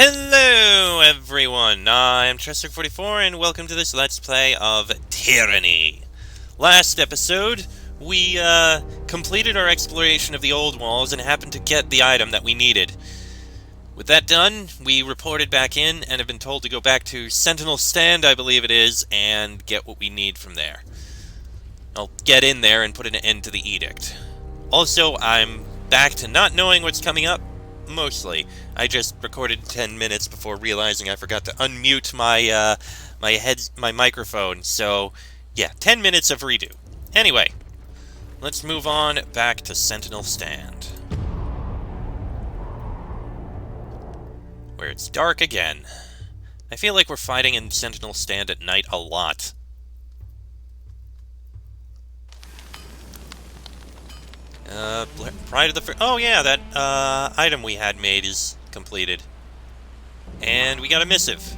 Hello everyone, I'm Chester44 and welcome to this Let's Play of Tyranny. Last episode, we completed our exploration of the old walls and happened to get the item that we needed. With that done, we reported back in and have been told to go back to Sentinel Stand, I believe it is, and get what we need from there. I'll get in there and put an end to the edict. Also, I'm back to not knowing what's coming up. Mostly. I just recorded 10 minutes before realizing I forgot to unmute my microphone, so yeah, 10 minutes of redo. Anyway, let's move on back to Sentinel Stand, where it's dark again. I feel like we're fighting in Sentinel Stand at night a lot. Pride of the oh yeah, that item we had made is completed. And we got a missive.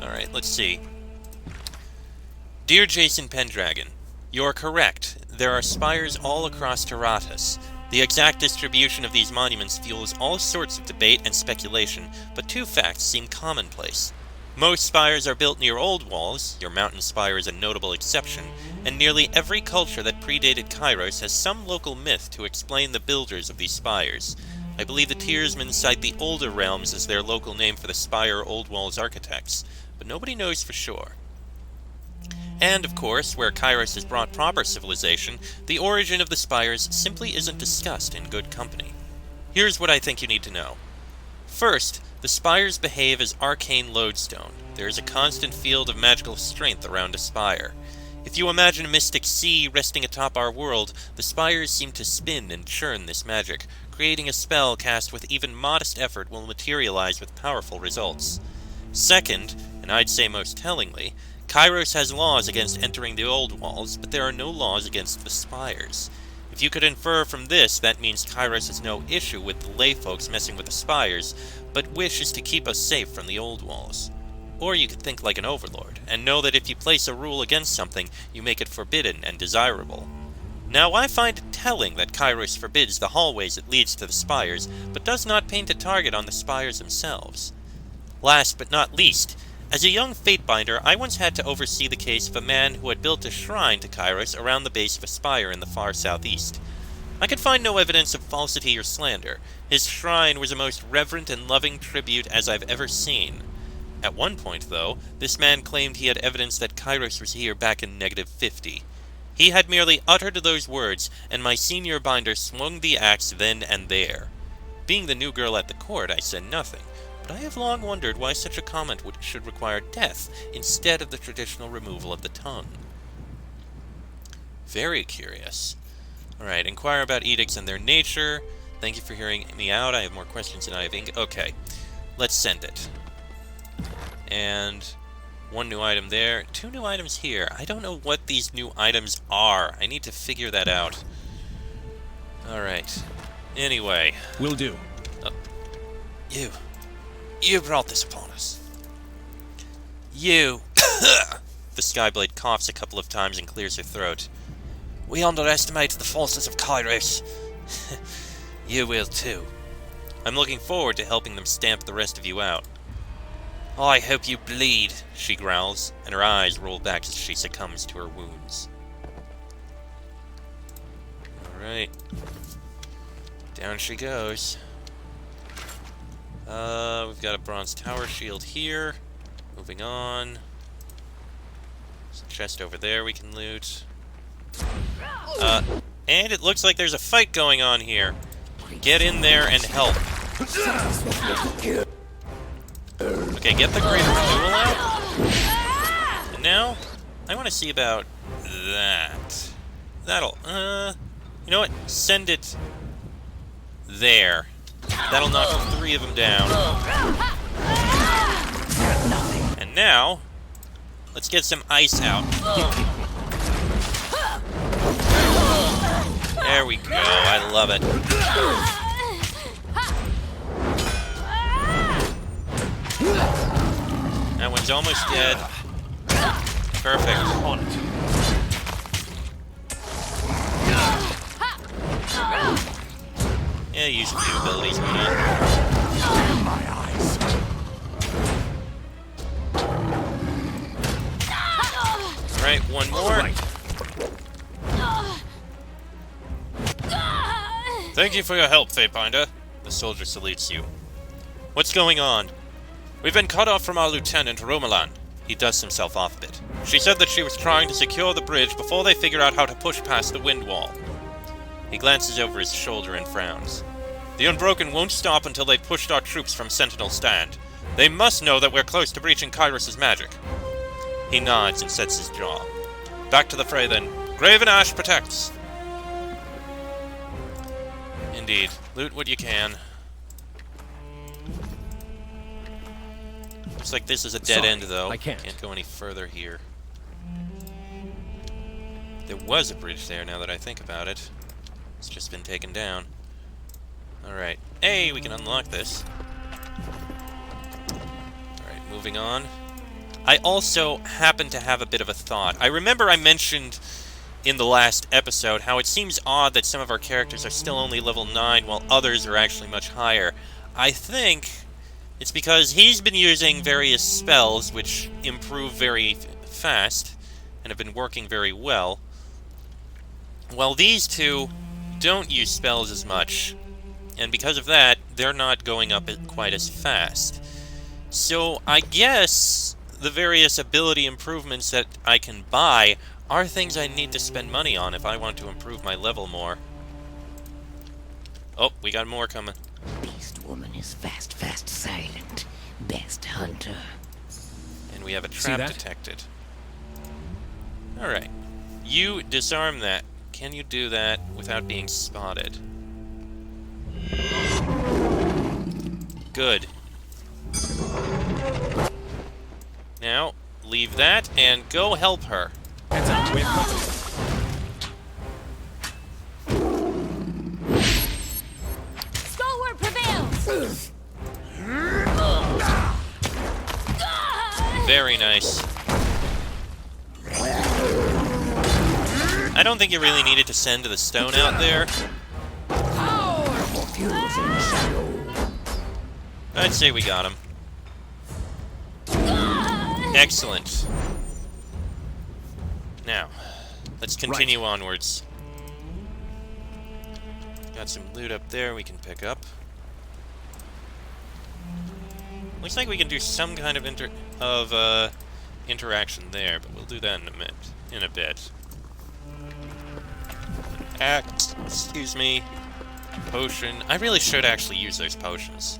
Alright, let's see. Dear Jason Pendragon, you're correct. There are spires all across Tyranny. The exact distribution of these monuments fuels all sorts of debate and speculation, but two facts seem commonplace. Most spires are built near old walls, your mountain spire is a notable exception, and nearly every culture that predated Kairos has some local myth to explain the builders of these spires. I believe the Tiersmen cite the Older Realms as their local name for the spire old walls architects, but nobody knows for sure. And, of course, where Kairos has brought proper civilization, the origin of the spires simply isn't discussed in good company. Here's what I think you need to know. First, the spires behave as arcane lodestone. There is a constant field of magical strength around a spire. If you imagine a mystic sea resting atop our world, the spires seem to spin and churn this magic, creating a spell cast with even modest effort will materialize with powerful results. Second, and I'd say most tellingly, Kairos has laws against entering the old walls, but there are no laws against the spires. If you could infer from this, that means Kairos has no issue with the layfolks messing with the spires, but wishes to keep us safe from the old walls. Or you could think like an overlord, and know that if you place a rule against something, you make it forbidden and desirable. Now I find it telling that Kairos forbids the hallways it leads to the spires, but does not paint a target on the spires themselves. Last but not least, as a young Fatebinder, I once had to oversee the case of a man who had built a shrine to Kairos around the base of a spire in the far southeast. I could find no evidence of falsity or slander. His shrine was a most reverent and loving tribute as I've ever seen. At one point, though, this man claimed he had evidence that Kairos was here back in -50. He had merely uttered those words, and my senior binder swung the axe then and there. Being the new girl at the court, I said nothing. But I have long wondered why such a comment should require death instead of the traditional removal of the tongue. Very curious. Alright, inquire about edicts and their nature. Thank you for hearing me out. I have more questions than I have ink. Okay, let's send it. And one new item there. 2 new items here. I don't know what these new items are. I need to figure that out. Alright. Anyway. Will do. You brought this upon us. You! The Skyblade coughs a couple of times and clears her throat. We underestimated the forces of Kairos. You will too. I'm looking forward to helping them stamp the rest of you out. I hope you bleed, she growls, and her eyes roll back as she succumbs to her wounds. Alright. Down she goes. We've got a bronze tower shield here. Moving on. There's a chest over there we can loot. And it looks like there's a fight going on here. Get in there and help. Okay, get the Great Renewal out. And now, I want to see about that. That'll, you know what? Send it there. That'll knock 3 of them down. And now, let's get some ice out. There we go, I love it. That one's almost dead. Perfect. Yeah, use a few abilities, why not? My eyes. more. Right. Thank you for your help, Fatebinder. The soldier salutes you. What's going on? We've been cut off from our lieutenant, Romulan. He dusts himself off a bit. She said that she was trying to secure the bridge before they figured out how to push past the wind wall. He glances over his shoulder and frowns. The Unbroken won't stop until they've pushed our troops from Sentinel Stand. They must know that we're close to breaching Kairos' magic. He nods and sets his jaw. Back to the fray then. Graven Ash protects. Indeed. Loot what you can. Looks like this is a dead end, though. I can't go any further here. There was a bridge there, now that I think about it. It's just been taken down. Alright. Hey, we can unlock this. Alright, moving on. I also happen to have a bit of a thought. I remember I mentioned in the last episode how it seems odd that some of our characters are still only level 9 while others are actually much higher. I think it's because he's been using various spells which improve very fast and have been working very well, while these two don't use spells as much, and because of that, they're not going up quite as fast. So I guess the various ability improvements that I can buy are things I need to spend money on if I want to improve my level more. Oh, we got more coming. Beast woman is fast, silent. Best hunter. And we have a trap detected. Alright. You disarm that. Can you do that without being spotted? Good. Now, leave that and go help her. Heads up, we have company. Stalwart prevails! Very nice. I don't think you really needed to send the stone out there. I'd say we got him. Excellent. Now, let's continue onwards. Got some loot up there we can pick up. Looks like we can do some kind of interaction there, but we'll do that in a bit. Excuse me. Potion. I really should actually use those potions.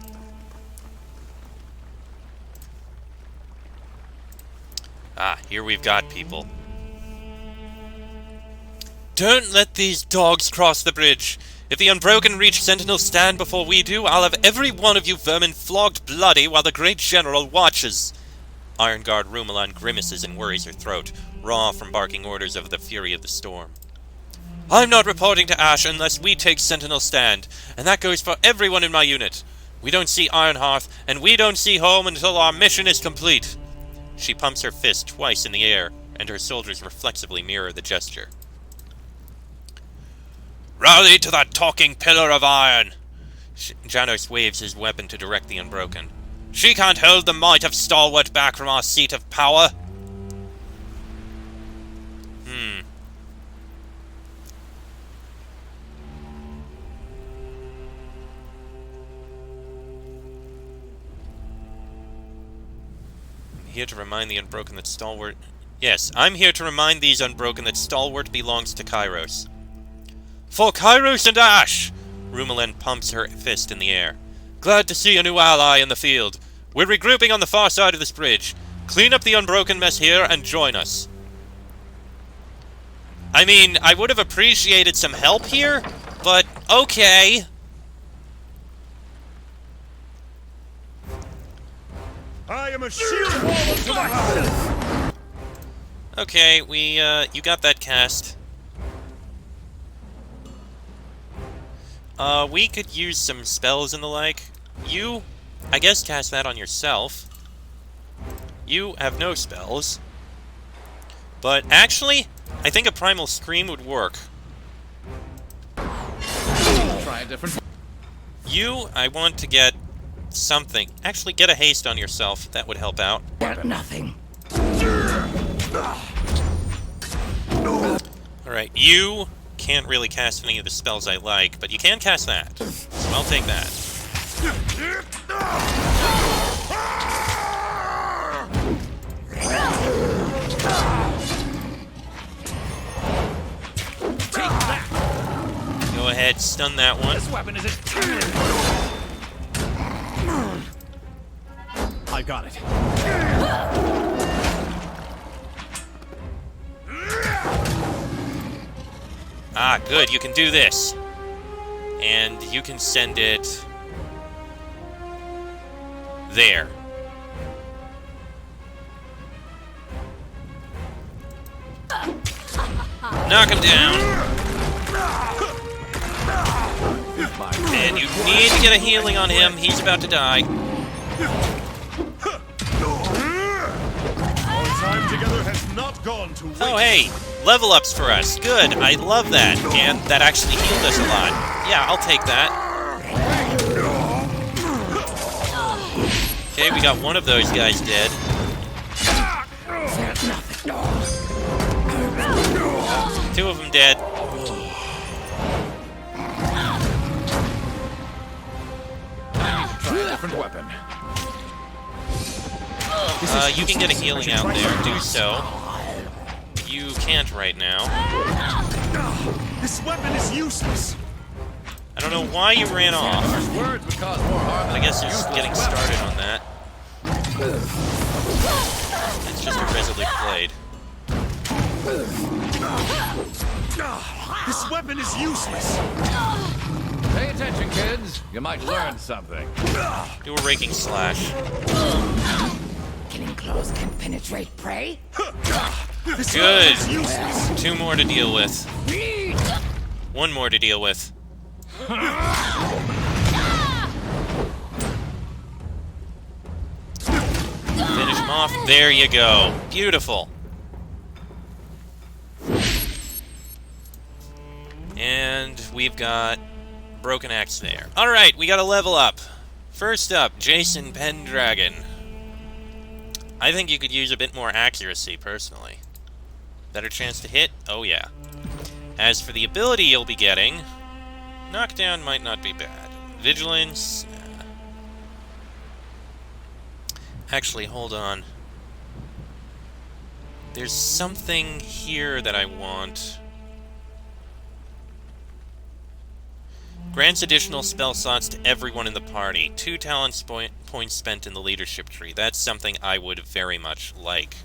Ah, here we've got people. Don't let these dogs cross the bridge. If the Unbroken reach Sentinel Stand before we do, I'll have every one of you vermin flogged bloody while the great general watches. Iron Guard Romulan grimaces and worries her throat, raw from barking orders of the fury of the storm. I'm not reporting to Ash unless we take Sentinel Stand, and that goes for everyone in my unit. We don't see Ironhearth, and we don't see home until our mission is complete. She pumps her fist twice in the air, and her soldiers reflexively mirror the gesture. Rally to that talking pillar of iron! Janos waves his weapon to direct the Unbroken. She can't hold the might of Stalwart back from our seat of power! I'm here to remind the Unbroken that Stalwart... Yes, I'm here to remind these Unbroken that Stalwart belongs to Kairos. For Kairos and Ash! Romulan pumps her fist in the air. Glad to see a new ally in the field. We're regrouping on the far side of this bridge. Clean up the Unbroken mess here and join us. I mean, I would have appreciated some help here, but okay. I am a shield wall to my house. Okay, you got that cast. We could use some spells and the like. You, I guess, cast that on yourself. You have no spells. But actually, I think a Primal Scream would work. Try a different... You, I want to get something. Actually, get a haste on yourself. That would help out. Got nothing. Alright, you can't really cast any of the spells I like, but you can cast that. So I'll take that. Go ahead, stun that one. This weapon is I got it. Ah, good, you can do this. And you can send it... there. Knock him down. And you need to get a healing on him. He's about to die. Our time together has not gone to waste. Oh, hey. Level ups for us. Good. I love that. And that actually healed us a lot. Yeah, I'll take that. Okay, we got one of those guys dead. Two of them dead. Try a different weapon. You can get a healing out there. Do so. You can't right now. This weapon is useless. I don't know why you ran off. Words would cause more harm. I guess you're just getting started on that. It's just irresolutely played. This weapon is useless. Pay attention, kids. You might learn something. Do a raking slash. Killing claws can penetrate prey. This Good. weapon is useless. Two more to deal with. One more to deal with. Finish him off. There you go. Beautiful. And we've got Broken Axe there. Alright, we got a level up. First up, Jason Pendragon. I think you could use a bit more accuracy, personally. Better chance to hit? Oh yeah. As for the ability you'll be getting, knockdown might not be bad. Vigilance? Nah. Actually, hold on. There's something here that I want. Grants additional spell slots to everyone in the party. 2 talent points spent in the leadership tree. That's something I would very much like.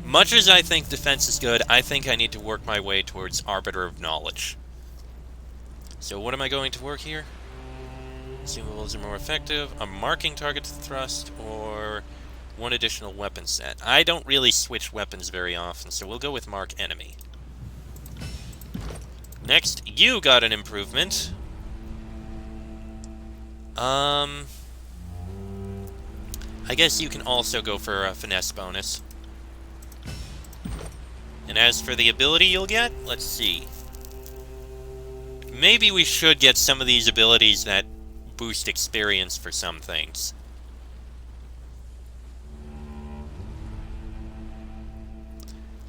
Much as I think defense is good, I think I need to work my way towards Arbiter of Knowledge. So what am I going to work here? Consumables are more effective. A marking target to thrust, or one additional weapon set. I don't really switch weapons very often, so we'll go with Mark Enemy. Next, you got an improvement. I guess you can also go for a finesse bonus. And as for the ability you'll get, let's see. Maybe we should get some of these abilities that boost experience for some things.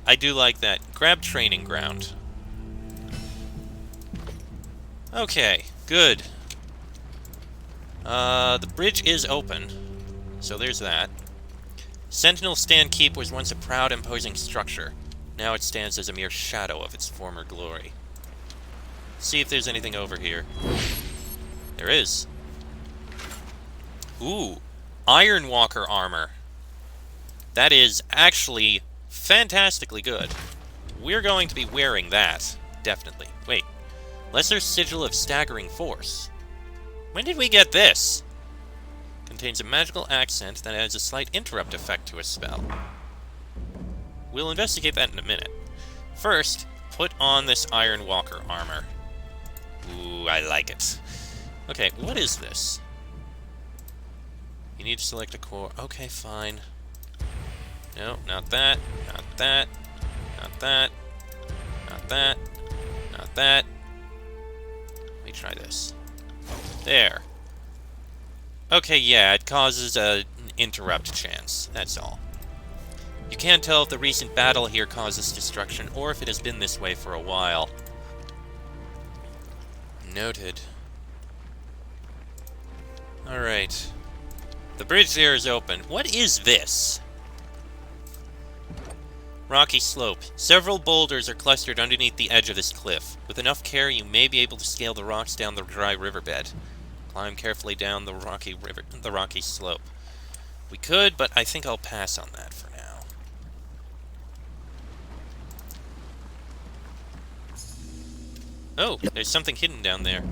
I do like that. Grab Training Ground. Okay, good. The bridge is open, so there's that. Sentinel Stand Keep was once a proud, imposing structure. Now it stands as a mere shadow of its former glory. See if there's anything over here. There is. Ooh, Iron Walker armor. That is actually fantastically good. We're going to be wearing that, definitely. Wait, Lesser Sigil of Staggering Force. When did we get this? Contains a magical accent that adds a slight interrupt effect to a spell. We'll investigate that in a minute. First, put on this Iron Walker armor. Ooh, I like it. Okay, what is this? You need to select a core. Okay, fine. No, not that. Not that. Not that. Not that. Not that. Let me try this. There. Okay, yeah, it causes an interrupt chance. That's all. You can't tell if the recent battle here causes destruction or if it has been this way for a while. Noted. Alright. The bridge there is open. What is this? Rocky slope. Several boulders are clustered underneath the edge of this cliff. With enough care, you may be able to scale the rocks down the dry riverbed. Climb carefully down the rocky slope. We could, but I think I'll pass on that for now. Oh, there's something hidden down there.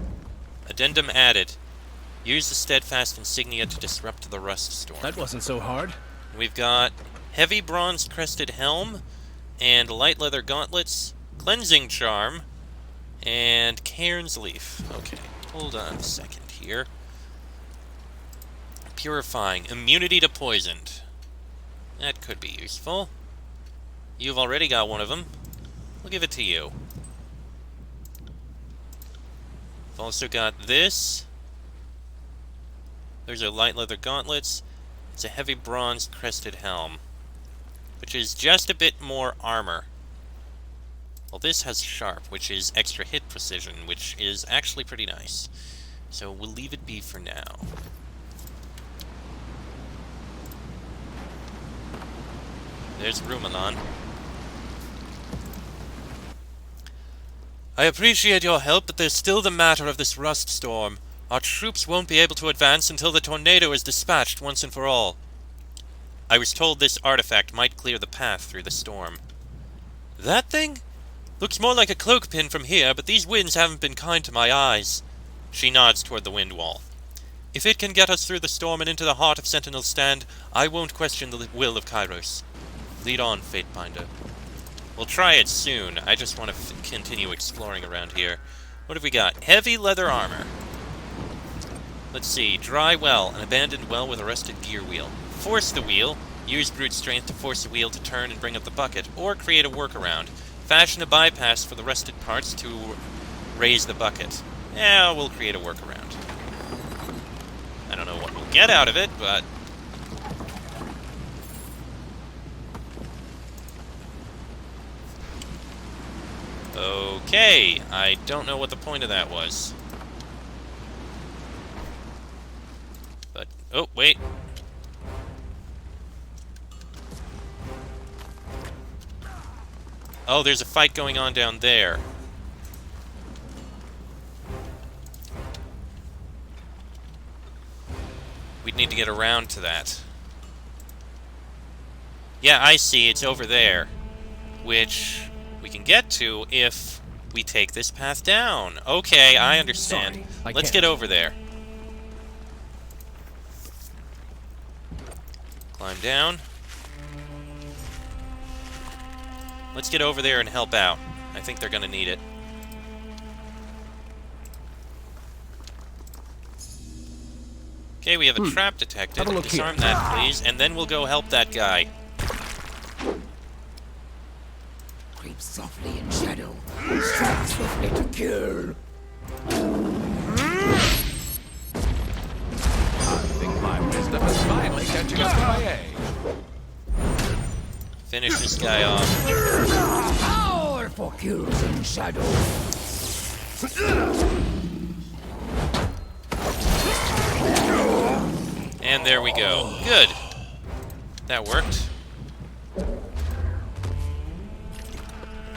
Addendum added. Use the steadfast insignia to disrupt the rust storm. That wasn't so hard. We've got heavy bronze crested helm, and light leather gauntlets, cleansing charm, and cairn's leaf. Okay, hold on a second here. Purifying, immunity to poisoned. That could be useful. You've already got one of them. We'll give it to you. I've also got this. There's our light leather gauntlets. It's a heavy bronze crested helm, which is just a bit more armor. Well, this has sharp, which is extra hit precision, which is actually pretty nice. So we'll leave it be for now. There's Rumenon. I appreciate your help, but there's still the matter of this rust storm. Our troops won't be able to advance until the tornado is dispatched once and for all. I was told this artifact might clear the path through the storm. That thing? Looks more like a cloak pin from here, but these winds haven't been kind to my eyes. She nods toward the wind wall. If it can get us through the storm and into the heart of Sentinel Stand, I won't question the will of Kairos. Lead on, Fatebinder. We'll try it soon. I just want to continue exploring around here. What have we got? Heavy leather armor. Let's see. Dry well. An abandoned well with a rusted gear wheel. Force the wheel. Use brute strength to force the wheel to turn and bring up the bucket. Or create a workaround. Fashion a bypass for the rusted parts to raise the bucket. Yeah, we'll create a workaround. I don't know what we'll get out of it, but... Okay, I don't know what the point of that was. But, oh, wait. Oh, there's a fight going on down there. We'd need to get around to that. Yeah, I see, it's over there. Which... we can get to if we take this path down. Okay, I understand. Sorry, Let's get over there. Climb down. Let's get over there and help out. I think they're gonna need it. Okay, we have a trap detected. Have a look Disarm here. that, please, and then we'll go help that guy. Creep softly in shadow. Strike swiftly to kill. I think my wisdom is finally catching up to my age. Finish this guy off. Power for kills in shadow. And there we go. Good. That worked.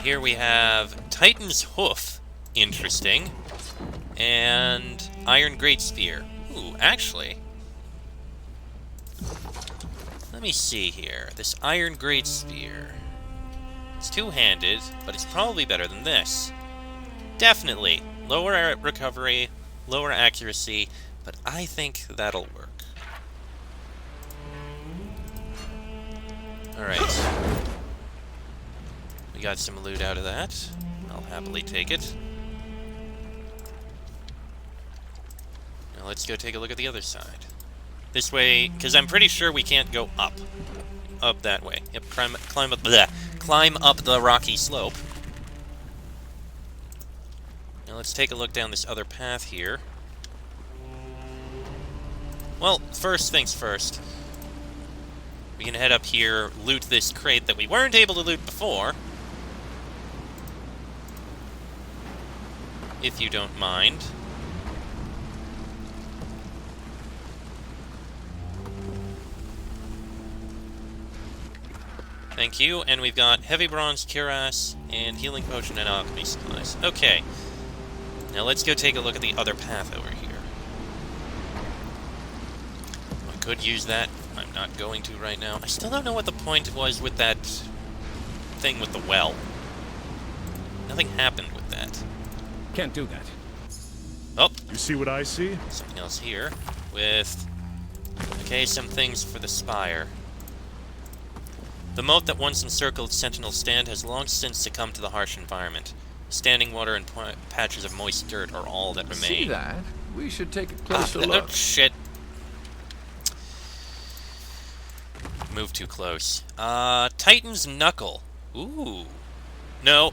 Here we have Titan's Hoof. Interesting. And Iron Great Spear. Ooh, actually. Let me see here. This Iron Great Spear. It's two-handed, but it's probably better than this. Definitely. Lower recovery, lower accuracy, but I think that'll work. Alright. We got some loot out of that. I'll happily take it. Now let's go take a look at the other side. This way, because I'm pretty sure we can't go up. Up that way. Yep, climb up the rocky slope. Now let's take a look down this other path here. Well, first things first. We can head up here, loot this crate that we weren't able to loot before. If you don't mind. Thank you, and we've got heavy bronze cuirass and healing potion and alchemy supplies. Okay. Now let's go take a look at the other path over here. I could use that. I'm not going to right now. I still don't know what the point was with that thing with the well. Nothing happened with that. Can't do that. Oh, You see what I see? something else here with... Okay, some things for the spire. The moat that once encircled Sentinel Stand has long since succumbed to the harsh environment. Standing water and patches of moist dirt are all that remain. See that? We should take a closer Oh, look. shit. Move too close. Titan's Knuckle. Ooh. No.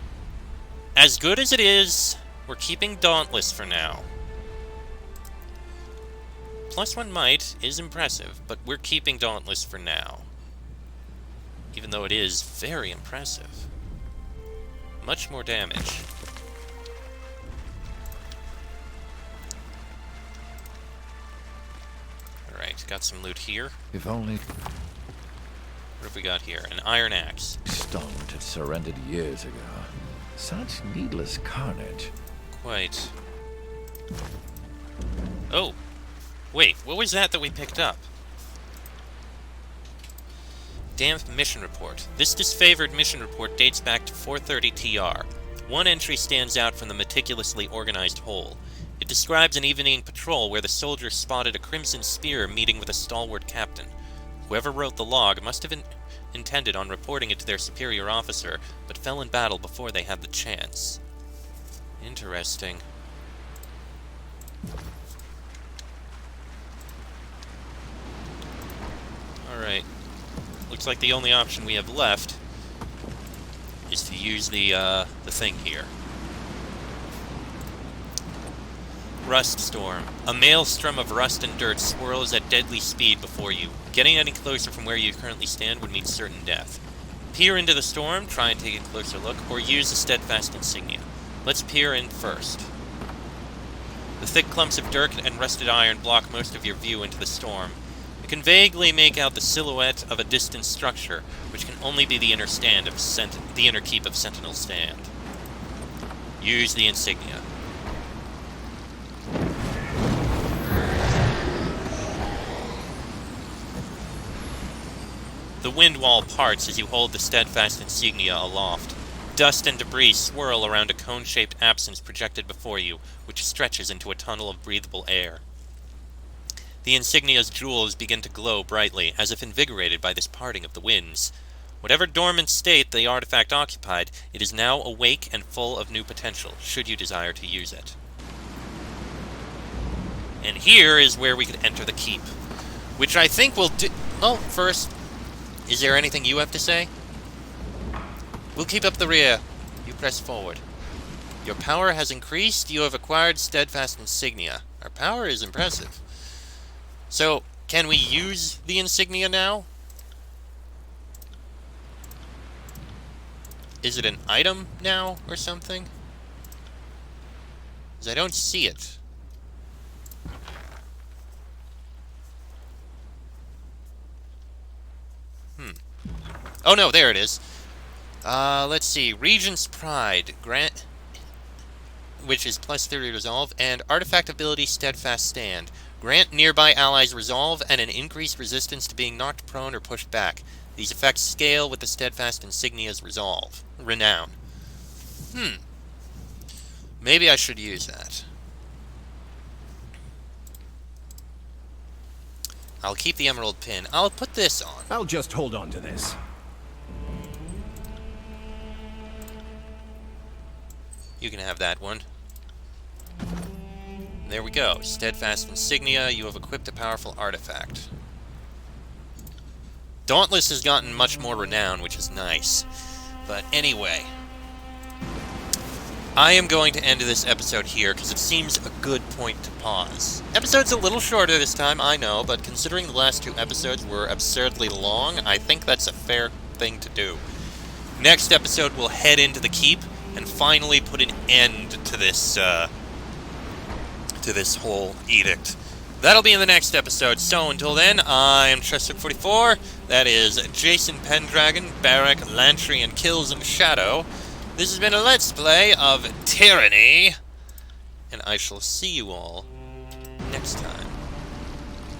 As good as it is, we're keeping Dauntless for now. +1 might is impressive, but we're keeping Dauntless for now. Even though it is very impressive. Much more damage. Alright, got some loot here. If only What have we got here? An iron axe. Stone had surrendered years ago. Such needless carnage. Quite. Oh! Wait, what was that we picked up? Damp mission report. This disfavored mission report dates back to 430 TR. One entry stands out from the meticulously organized whole. It describes an evening patrol where the soldiers spotted a crimson spear meeting with a stalwart captain. Whoever wrote the log must have intended on reporting it to their superior officer, but fell in battle before they had the chance. Interesting. Alright. Looks like the only option we have left is to use the thing here. Rust Storm. A maelstrom of rust and dirt swirls at deadly speed before you. Getting any closer from where you currently stand would mean certain death. Peer into the storm, try and take a closer look, or use the steadfast insignia. Let's peer in first. The thick clumps of dirt and rusted iron block most of your view into the storm. You can vaguely make out the silhouette of a distant structure, which can only be the inner stand of the inner keep of Sentinel Stand. Use the insignia. The wind wall parts as you hold the steadfast insignia aloft. Dust and debris swirl around a cone-shaped absence projected before you, which stretches into a tunnel of breathable air. The insignia's jewels begin to glow brightly, as if invigorated by this parting of the winds. Whatever dormant state the artifact occupied, it is now awake and full of new potential, should you desire to use it. And here is where we could enter the keep, which I think will do... Oh, first, is there anything you have to say? We'll keep up the rear. You press forward. Your power has increased. You have acquired steadfast insignia. Our power is impressive. So, can we use the insignia now? Is it an item now, or something? Because I don't see it. Oh no, there it is. Let's see. Regent's Pride. Grant... which is +30 resolve, and artifact ability Steadfast Stand. Grant nearby allies resolve and an increased resistance to being knocked prone or pushed back. These effects scale with the Steadfast Insignia's resolve. Renown. Maybe I should use that. I'll keep the emerald pin. I'll put this on. I'll just hold on to this. You can have that one. There we go. Steadfast Insignia, you have equipped a powerful artifact. Dauntless has gotten much more renown, which is nice. But anyway. I am going to end this episode here because it seems a good point to pause. Episode's a little shorter this time, I know, but considering the last 2 episodes were absurdly long, I think that's a fair thing to do. Next episode, we'll head into the keep and finally put an end to this whole edict. That'll be in the next episode, so until then, I am Chester44, that is Jason Pendragon, Barrack, Lantry, and Kills in the Shadow. This has been a Let's Play of Tyranny, and I shall see you all next time.